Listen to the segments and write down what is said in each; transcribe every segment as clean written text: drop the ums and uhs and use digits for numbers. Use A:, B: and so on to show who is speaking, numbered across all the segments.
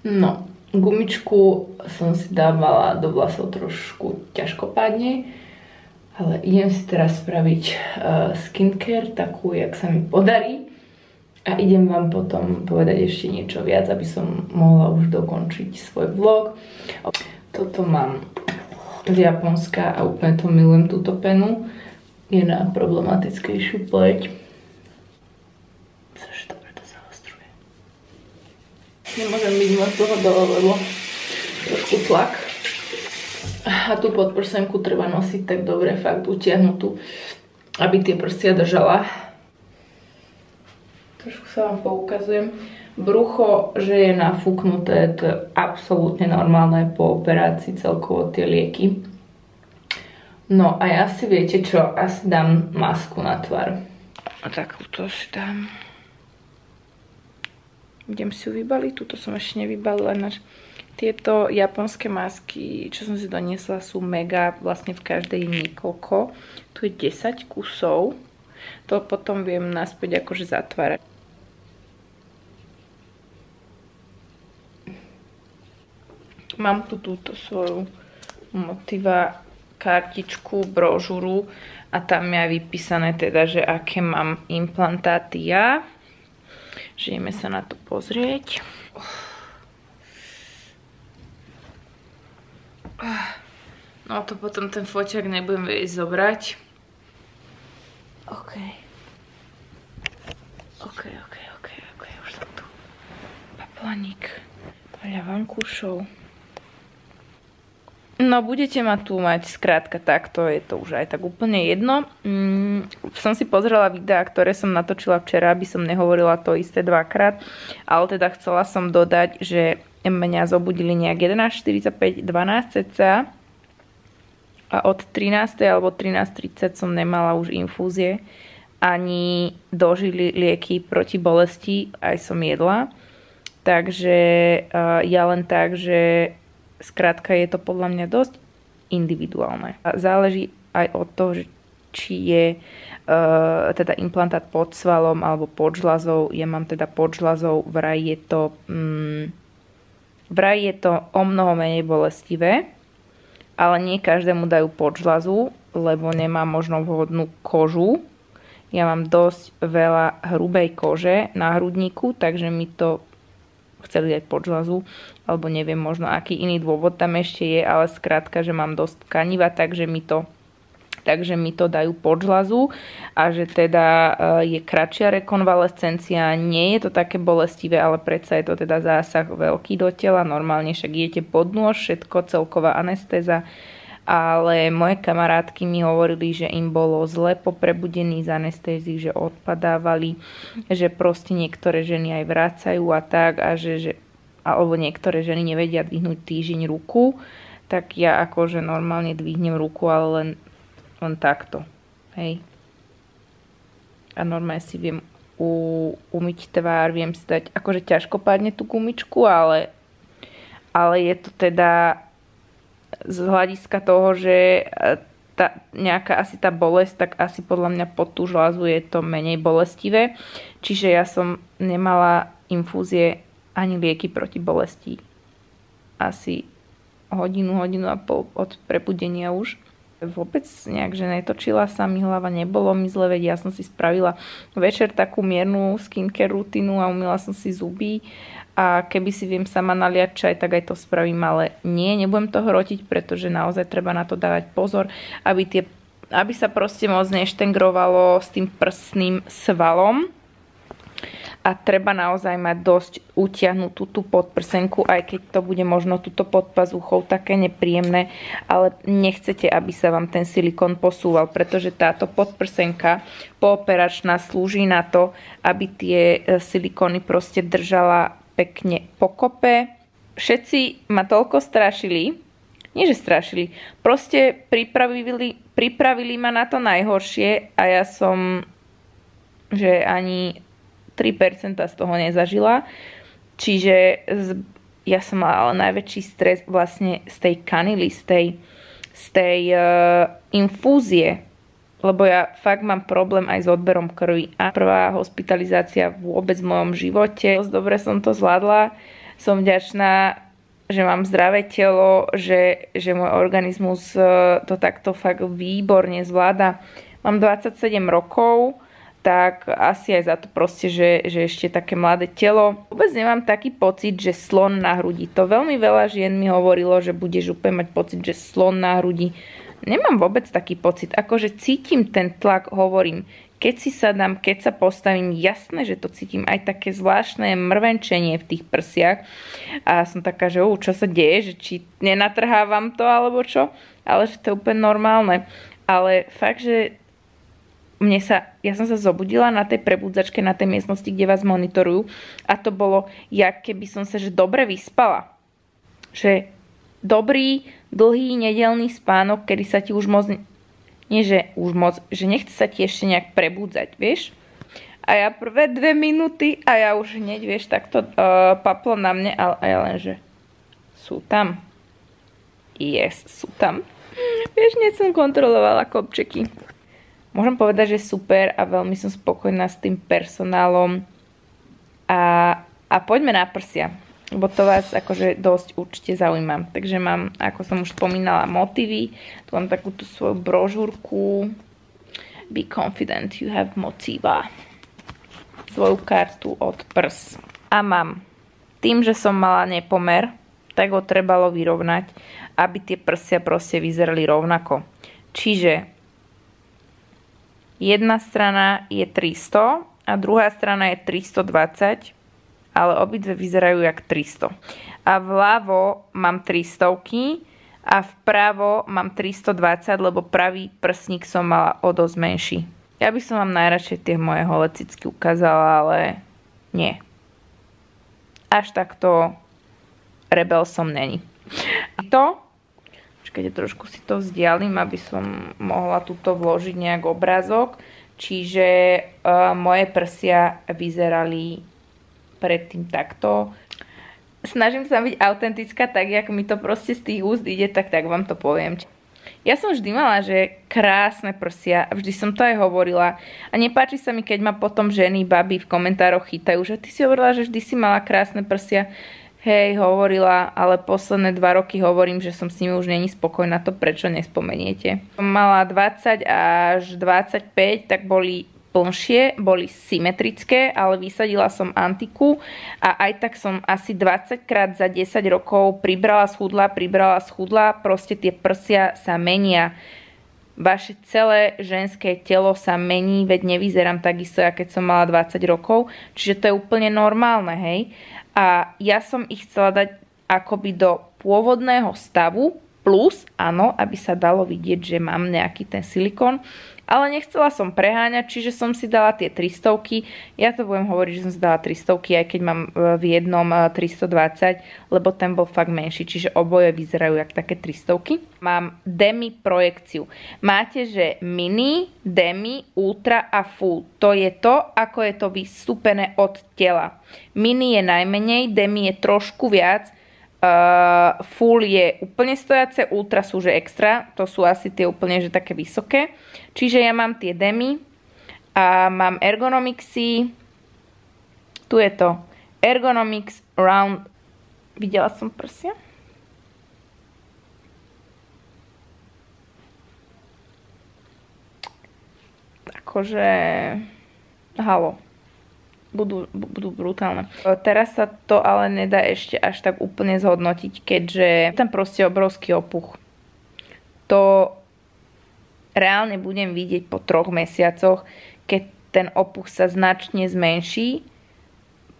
A: No, gumičku som si dávala do vlasov trošku ťažkopádne, ale idem si teraz spraviť skincare, takú, jak sa mi podarí. A idem vám potom povedať ešte niečo viac, aby som mohla už dokončiť svoj vlog. Toto mám z Japonska a úplne to milujem, túto penu. Je na problematickejšiu pleť. Strašne dobre to zaostruje. Nemôžem byť moc dlho, lebo trošku tlak. A tú podprsenku treba nosiť tak dobre, fakt utiahnutú, aby tie prstia držala. Trošku sa vám poukazujem. Brucho, že je nafúknuté, to je absolútne normálne po operácii, celkovo tie lieky. No a ja si viete čo, asi dám masku na tvár. A takúto si dám. Idem si ju vybaliť, túto som ešte nevybalila. Tieto japonské masky, čo som si doniesla, sú mega, vlastne v každej niekoľko. Tu je 10 kusov. To potom viem naspäť akože zatvárať. Mám tu túto svoju Motiva kartičku, brožúru a tam je vypísané teda, že aké mám implantáty ja. Že ideme sa na to pozrieť. No to potom ten foťák nebudem vedieť zobrať. OK, už som tu. Paplaník. Veľa vankúšov. No, budete ma tu mať, skrátka takto, je to už aj tak úplne jedno. Som si pozrela videá, ktoré som natočila včera, aby som nehovorila to isté dvakrát, ale teda chcela som dodať, že mňa zobudili nejak 11:45, 12 cca a od 13. alebo 13:30 som nemala už infúzie, ani dožili lieky proti bolesti, aj som jedla. Takže ja len tak, že skrátka je to podľa mňa dosť individuálne. Záleží aj od toho, či je teda implantát pod svalom alebo pod žľazou. Ja mám teda pod žľazou, vraj je to o mnoho menej bolestivé, ale nie každému dajú pod žľazu, lebo nemá možno vhodnú kožu. Ja mám dosť veľa hrubej kože na hrudníku, takže mi to chceli dať pod žľazu, alebo neviem možno aký iný dôvod tam ešte je, ale skrátka, že mám dosť tkaniva, takže mi to dajú pod žľazu a že teda je kratšia rekonvalescencia, nie je to také bolestivé, ale predsa je to teda zásah veľký do tela, normálne však idete pod nôž, všetko, celková anestéza, ale moje kamarátky mi hovorili, že im bolo zle po prebudení z anestézy, že odpadávali, že proste niektoré ženy aj vracajú a tak, a alebo niektoré ženy nevedia dvihnúť týždeň ruku, tak ja akože normálne dvihnem ruku, ale len takto, hej. A normálne si viem umyť tvár, viem si dať akože ťažkopádne tú gumičku, ale je to teda z hľadiska toho, že nejaká asi tá bolesť, tak asi podľa mňa pod tú žľazu je to menej bolestivé. Čiže ja som nemala infúzie ani lieky proti bolesti. Asi hodinu a pol od prebudenia už. Vôbec nejak, že netočila sa mi hlava, nebolo mi zle, veď ja som si spravila večer takú miernu skincare rutinu a umyla som si zuby. A keby si viem sama naliať čaj, tak aj to spravím, ale nie, nebudem to hrotiť, pretože naozaj treba na to dávať pozor, aby sa proste moc neštengrovalo s tým prsným svalom. A treba naozaj mať dosť utiahnutú tú podprsenku, aj keď to bude možno túto pod pazuchou také nepríjemné, ale nechcete, aby sa vám ten silikón posúval, pretože táto podprsenka pooperačná slúži na to, aby tie silikóny proste držala pekne pokope. Všetci ma toľko strašili, nie že strašili, proste pripravili ma na to najhoršie a ja som, že ani 3% z toho nezažila. Čiže ja som mala ale najväčší stres vlastne z tej kanily, z tej infúzie, lebo ja fakt mám problém aj s odberom krvi. A prvá hospitalizácia vôbec v mojom živote. Dosť dobre som to zvládla. som vďačná, že mám zdravé telo, že môj organizmus to takto fakt výborne zvláda. Mám 27 rokov, tak asi aj za to proste, že ešte také mladé telo. Vôbec nemám taký pocit, že slon na hrudi. To veľmi veľa žien mi hovorilo, že budeš úplne mať pocit, že slon na hrudi. Nemám vôbec taký pocit. Akože cítim ten tlak, hovorím. Keď si sadám, keď sa postavím, jasné, že to cítim. Aj také zvláštne mrvenčenie v tých prsiach. A som taká, že čo sa deje, že či nenatrhávam to, alebo čo. Ale že to je úplne normálne. Ale fakt, že ja som sa zobudila na tej prebudzačke, na tej miestnosti, kde vás monitorujú a to bolo, jak keby som sa že dobre vyspala. Že dobrý, dlhý, nedelný spánok, kedy sa ti už moc, nie že už moc, že nechce sa ti ešte nejak prebudzať, vieš? A ja prvé 2 minúty a ja už hneď, vieš, takto paplo na mne a ja len, že sú tam. Yes, sú tam. Vieš, hneď som kontrolovala kopčeky. Môžem povedať, že super a veľmi som spokojná s tým personálom a poďme na prsia, lebo to vás akože dosť určite zaujíma. Takže mám, ako som už spomínala, motívy. Tu mám takúto svoju brožúrku. Be confident, you have motiva. Svoju kartu od prs. A mám, tým, že som mala nepomer, tak ho trebalo vyrovnať, aby tie prsia proste vyzerali rovnako. Čiže jedna strana je 300 a druhá strana je 320, ale obidve vyzerajú jak 300. A vľavo mám 300 a vpravo mám 320, lebo pravý prsník som mala o dosť menší. Ja by som vám najradšej tie moje holé cicky ukázala, ale nie. Až takto rebel som není. A to, keď trošku si to vzdialím, aby som mohla tuto vložiť nejak obrázok. Čiže moje prsia vyzerali predtým takto. Snažím sa byť autentická, tak jak mi to proste z tých úst ide, tak vám to poviem. Ja som vždy mala, že krásne prsia, vždy som to aj hovorila a nepáči sa mi, keď ma potom ženy, baby v komentároch chytajú, že ty si hovorila, že vždy si mala krásne prsia. Hej, hovorila, ale posledné 2 roky hovorím, že som s nimi už není spokojná, to prečo nespomeniete. Mala 20 až 25, tak boli plnšie, boli symetrické, ale vysadila som antiku a aj tak som asi 20 krát za 10 rokov pribrala, schudla, proste tie prsia sa menia. Vaše celé ženské telo sa mení, veď nevyzerám takisto, keď som mala 20 rokov, čiže to je úplne normálne, hej. A ja som ich chcela dať akoby do pôvodného stavu, plus, áno, aby sa dalo vidieť, že mám nejaký ten silikón, ale nechcela som preháňať, čiže som si dala tie 300. Ja to budem hovoriť, že som si dala 300, aj keď mám v jednom 320, lebo ten bol fakt menší, čiže oboje vyzerajú jak také 300. Mám demi projekciu. Máte, že mini, demi, ultra a full. To je to, ako je to vystúpené od tela. Mini je najmenej, demi je trošku viac, full je úplne stojace, ultra sú že extra, to sú asi tie úplne že také vysoké. Čiže ja mám tie demi a mám ergonomixy. Tu je to ergonomix round. Videla som prsia? Akože halo. Budú brutálne. Teraz sa to ale nedá ešte až tak úplne zhodnotiť, keďže tam proste obrovský opuch. To reálne budem vidieť po 3 mesiacoch, keď ten opuch sa značne zmenší.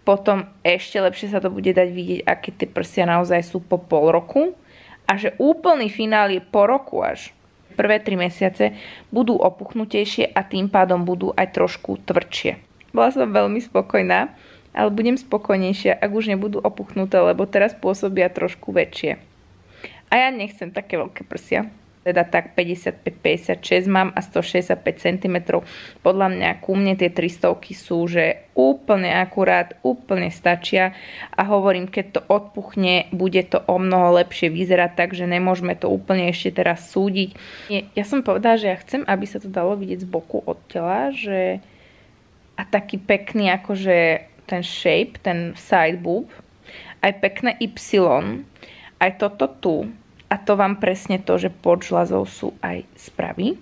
A: Potom ešte lepšie sa to bude dať vidieť, aké tie prsia naozaj sú po pol roku. A že úplný finál je po roku až. Prvé 3 mesiace budú opuchnutejšie a tým pádom budú aj trošku tvrdšie. Bola som veľmi spokojná, ale budem spokojnejšia, ak už nebudú opuchnuté, lebo teraz pôsobia trošku väčšie. A ja nechcem také veľké prsia. Teda tak 55-56 mám a 165 cm. Podľa mňa ku mne tie 300 sú, že úplne akurát, úplne stačia. A hovorím, keď to odpuchne, bude to o mnoho lepšie vyzerať, takže nemôžeme to úplne ešte teraz súdiť. Ja som povedala, že ja chcem, aby sa to dalo vidieť z boku od tela, že a taký pekný akože ten shape, ten side boob. aj pekné Y, aj toto tu. A to vám presne to, že pod žľazou sú aj spravy.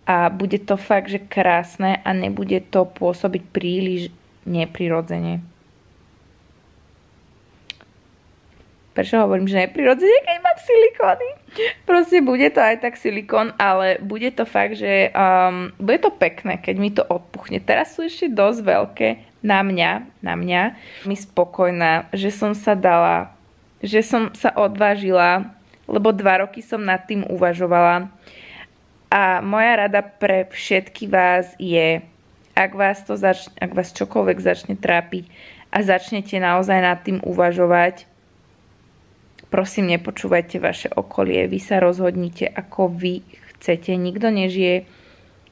A: A bude to fakt, že krásne a nebude to pôsobiť príliš neprirodzene. Prečo hovorím, že neprirodzene, keď mám silikóny? Proste bude to aj tak silikón, ale bude to fakt, že bude to pekné, keď mi to odpuchne. Teraz sú ešte dosť veľké na mňa. Mi spokojná, že som sa dala, že som sa odvážila, lebo 2 roky som nad tým uvažovala. A moja rada pre všetky vás je, ak vás čokoľvek začne trápiť a začnete naozaj nad tým uvažovať, prosím, nepočúvajte vaše okolie, vy sa rozhodnite, ako vy chcete. Nikto nežije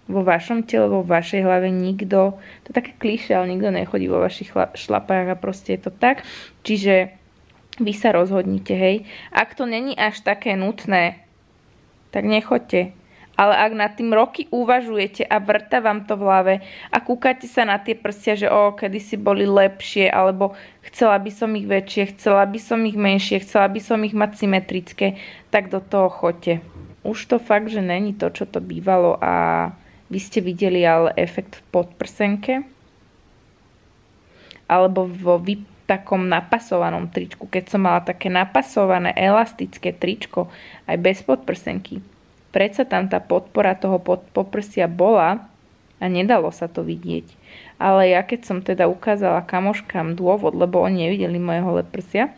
A: vo vašom tele, vo vašej hlave, nikto, to je také klišé, ale nikto nechodí vo vašich šlapách a proste je to tak. Čiže vy sa rozhodnite, hej. Ak to není až také nutné, tak nechoďte. Ale ak nad tým roky uvažujete a vrta vám to v hlave a kúkate sa na tie prstia, že kedysi boli lepšie, alebo chcela by som ich väčšie, chcela by som ich menšie, chcela by som ich mať symetrické, tak do toho choďte. Už to fakt, že není to, čo to bývalo a vy ste videli ale efekt v podprsenke alebo vo takom napasovanom tričku. Keď som mala také napasované elastické tričko aj bez podprsenky, predsa tam tá podpora toho poprsia bola a nedalo sa to vidieť. Ale ja keď som teda ukázala kamoškám dôvod, lebo oni nevideli moje holé prsia,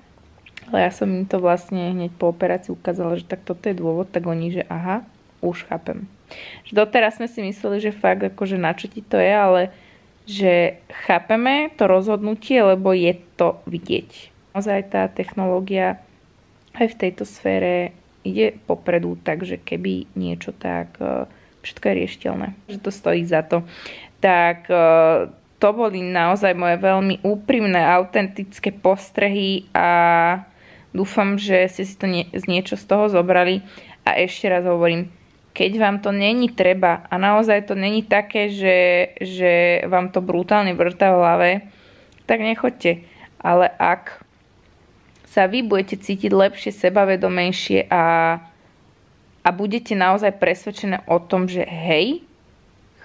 A: ale ja som im to vlastne hneď po operácii ukázala, že tak toto je dôvod, tak oni, že aha, už chápem. Že doteraz sme si mysleli, že fakt akože na čo ti to je, ale že chápeme to rozhodnutie, lebo je to vidieť. Naozaj tá technológia aj v tejto sfére ide popredu, takže keby niečo, tak všetko je riešiteľné. Že to stojí za to. Tak to boli naozaj moje veľmi úprimné, autentické postrehy a dúfam, že ste si to niečo z toho zobrali. A ešte raz hovorím, keď vám to není treba a naozaj to není také, že vám to brutálne vrtá v hlave, tak nechoďte. Ale ak sa vy budete cítiť lepšie, sebavedomejšie a budete naozaj presvedčené o tom, že hej,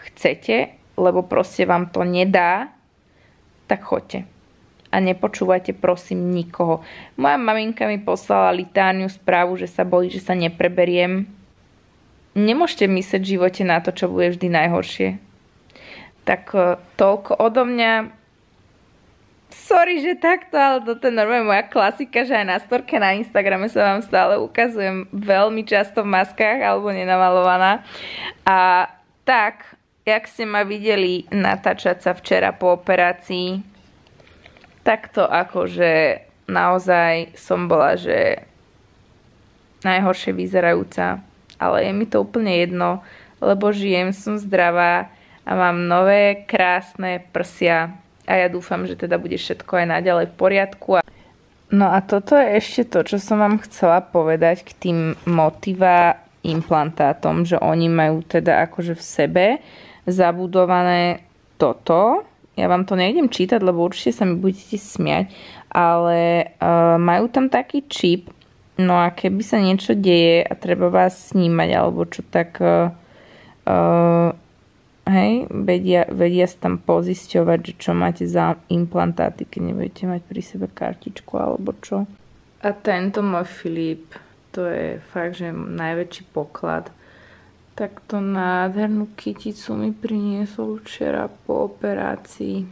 A: chcete, lebo proste vám to nedá, tak choďte. A nepočúvajte prosím nikoho. Moja maminka mi poslala litániu správu, že sa bojí, že sa nepreberiem. Nemôžete myslieť v živote na to, čo bude vždy najhoršie. Tak toľko odo mňa. Sorry, že takto, ale toto je normálne moja klasika, že aj na storke na Instagrame sa vám stále ukazujem veľmi často v maskách alebo nenamalovaná. A tak, jak ste ma videli natáčať sa včera po operácii, takto akože naozaj som bola, že najhoršie vyzerajúca. Ale je mi to úplne jedno, lebo žijem, som zdravá a mám nové krásne prsia. A ja dúfam, že teda bude všetko aj naďalej v poriadku. No a toto je ešte to, čo som vám chcela povedať k tým Motiva implantátom, že oni majú teda akože v sebe zabudované toto. Ja vám to nejdem čítať, lebo určite sa mi budete smiať, ale majú tam taký čip, no a keby sa niečo deje a treba vás snímať, alebo čo tak... hej, vedia sa tam pozisťovať, že čo máte za implantáty, keď nebudete mať pri sebe kartičku alebo čo. A tento môj Filip, to je fakt, že najväčší poklad. Takto nádhernú kyticu mi priniesol včera po operácii.